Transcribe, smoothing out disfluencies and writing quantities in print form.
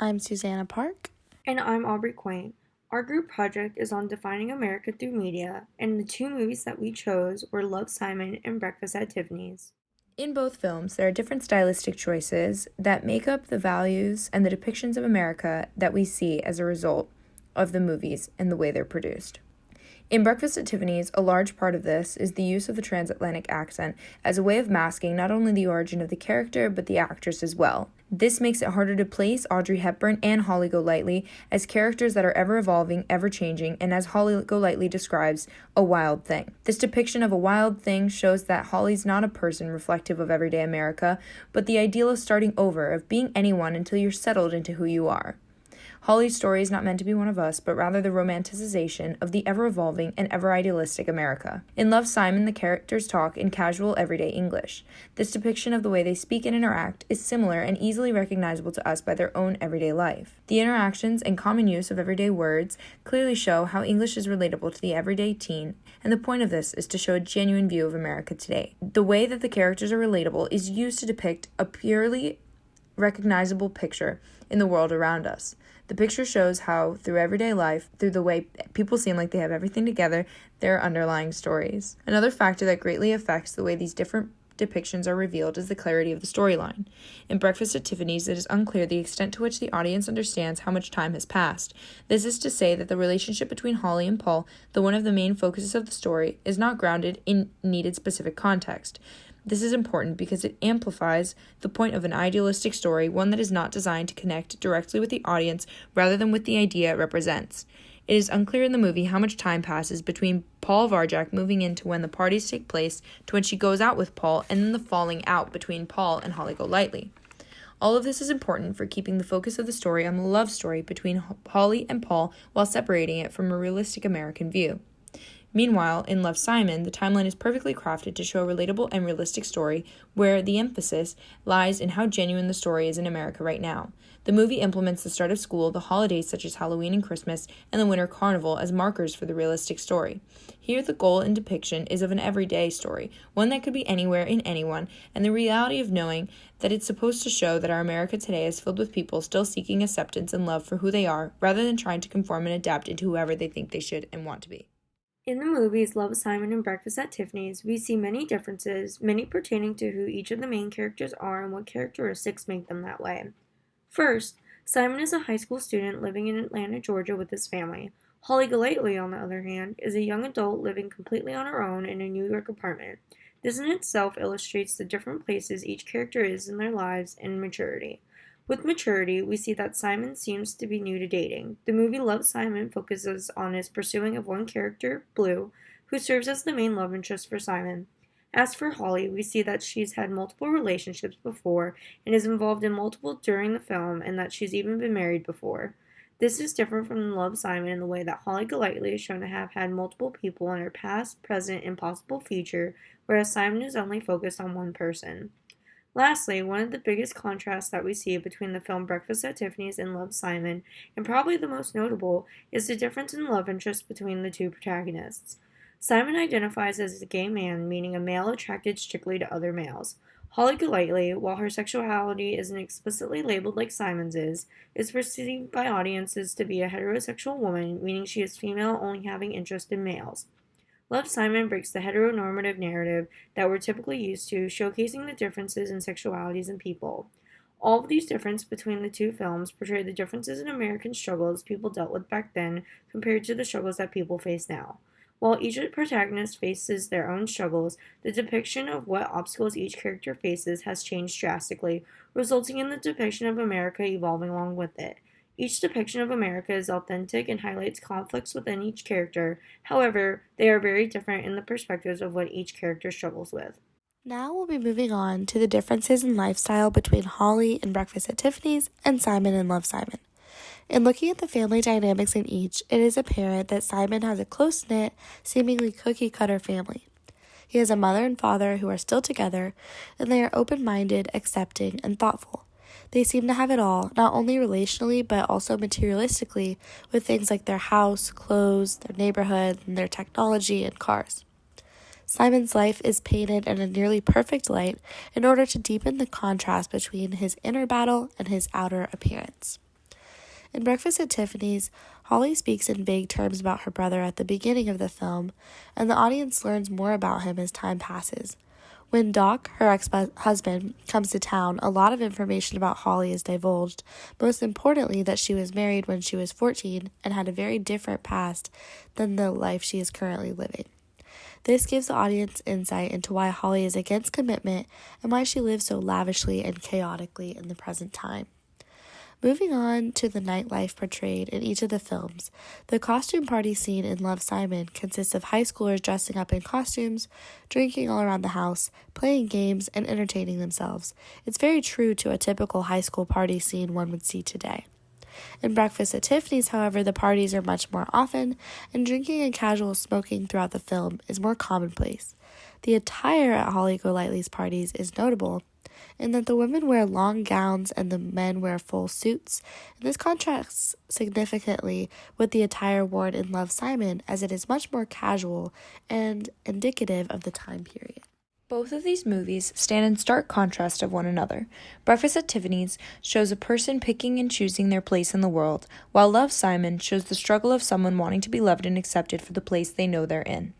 I'm Susanna Park. And I'm Aubrey Quaint. Our group project is on defining America through media, and the two movies that we chose were Love, Simon and Breakfast at Tiffany's. In both films, there are different stylistic choices that make up the values and the depictions of America that we see as a result of the movies and the way they're produced. In Breakfast at Tiffany's, a large part of this is the use of the transatlantic accent as a way of masking not only the origin of the character, but the actress as well. This makes it harder to place Audrey Hepburn and Holly Golightly as characters that are ever evolving, ever changing, and as Holly Golightly describes, a wild thing. This depiction of a wild thing shows that Holly's not a person reflective of everyday America, but the ideal of starting over, of being anyone until you're settled into who you are. Holly's story is not meant to be one of us, but rather the romanticization of the ever-evolving and ever-idealistic America. In Love, Simon, the characters talk in casual, everyday English. This depiction of the way they speak and interact is similar and easily recognizable to us by their own everyday life. The interactions and common use of everyday words clearly show how English is relatable to the everyday teen, and the point of this is to show a genuine view of America today. The way that the characters are relatable is used to depict a purely recognizable picture in the world around us. The picture shows how, through everyday life, through the way people seem like they have everything together, there are underlying stories. Another factor that greatly affects the way these different depictions are revealed is the clarity of the storyline. In Breakfast at Tiffany's, it is unclear the extent to which the audience understands how much time has passed. This is to say that the relationship between Holly and Paul, the one of the main focuses of the story, is not grounded in needed specific context. This is important because it amplifies the point of an idealistic story, one that is not designed to connect directly with the audience rather than with the idea it represents. It is unclear in the movie how much time passes between Paul Varjak moving in to when the parties take place to when she goes out with Paul, and then the falling out between Paul and Holly Golightly. All of this is important for keeping the focus of the story on the love story between Holly and Paul while separating it from a realistic American view. Meanwhile, in Love, Simon, the timeline is perfectly crafted to show a relatable and realistic story where the emphasis lies in how genuine the story is in America right now. The movie implements the start of school, the holidays such as Halloween and Christmas, and the winter carnival as markers for the realistic story. Here, the goal and depiction is of an everyday story, one that could be anywhere in anyone, and the reality of knowing that it's supposed to show that our America today is filled with people still seeking acceptance and love for who they are, rather than trying to conform and adapt into whoever they think they should and want to be. In the movies Love, Simon and Breakfast at Tiffany's, we see many differences, many pertaining to who each of the main characters are and what characteristics make them that way. First, Simon is a high school student living in Atlanta, Georgia with his family. Holly Golightly, on the other hand, is a young adult living completely on her own in a New York apartment. This in itself illustrates the different places each character is in their lives and maturity. With maturity, we see that Simon seems to be new to dating. The movie Love, Simon focuses on his pursuing of one character, Blue, who serves as the main love interest for Simon. As for Holly, we see that she's had multiple relationships before and is involved in multiple during the film, and that she's even been married before. This is different from Love, Simon in the way that Holly Golightly is shown to have had multiple people in her past, present, and possible future, whereas Simon is only focused on one person. Lastly, one of the biggest contrasts that we see between the film Breakfast at Tiffany's and Love, Simon, and probably the most notable, is the difference in love interest between the two protagonists. Simon identifies as a gay man, meaning a male attracted strictly to other males. Holly Golightly, while her sexuality isn't explicitly labeled like Simon's is perceived by audiences to be a heterosexual woman, meaning she is female only having interest in males. Love, Simon breaks the heteronormative narrative that we're typically used to, showcasing the differences in sexualities in people. All of these differences between the two films portray the differences in American struggles people dealt with back then compared to the struggles that people face now. While each protagonist faces their own struggles, the depiction of what obstacles each character faces has changed drastically, resulting in the depiction of America evolving along with it. Each depiction of America is authentic and highlights conflicts within each character. However, they are very different in the perspectives of what each character struggles with. Now we'll be moving on to the differences in lifestyle between Holly in Breakfast at Tiffany's and Simon in Love, Simon. In looking at the family dynamics in each, it is apparent that Simon has a close-knit, seemingly cookie-cutter family. He has a mother and father who are still together, and they are open-minded, accepting, and thoughtful. They seem to have it all, not only relationally, but also materialistically, with things like their house, clothes, their neighborhood, and their technology and cars. Simon's life is painted in a nearly perfect light in order to deepen the contrast between his inner battle and his outer appearance. In Breakfast at Tiffany's, Holly speaks in vague terms about her brother at the beginning of the film, and the audience learns more about him as time passes. When Doc, her ex-husband, comes to town, a lot of information about Holly is divulged, most importantly that she was married when she was 14 and had a very different past than the life she is currently living. This gives the audience insight into why Holly is against commitment and why she lives so lavishly and chaotically in the present time. Moving on to the nightlife portrayed in each of the films, the costume party scene in Love, Simon consists of high schoolers dressing up in costumes, drinking all around the house, playing games, and entertaining themselves. It's very true to a typical high school party scene one would see today. In Breakfast at Tiffany's, however, the parties are much more often, and drinking and casual smoking throughout the film is more commonplace. The attire at Holly Golightly's parties is notable in that the women wear long gowns and the men wear full suits, and this contrasts significantly with the attire worn in Love, Simon, as it is much more casual and indicative of the time period. Both of these movies stand in stark contrast of one another. Breakfast at Tiffany's shows a person picking and choosing their place in the world, while Love, Simon shows the struggle of someone wanting to be loved and accepted for the place they know they're in.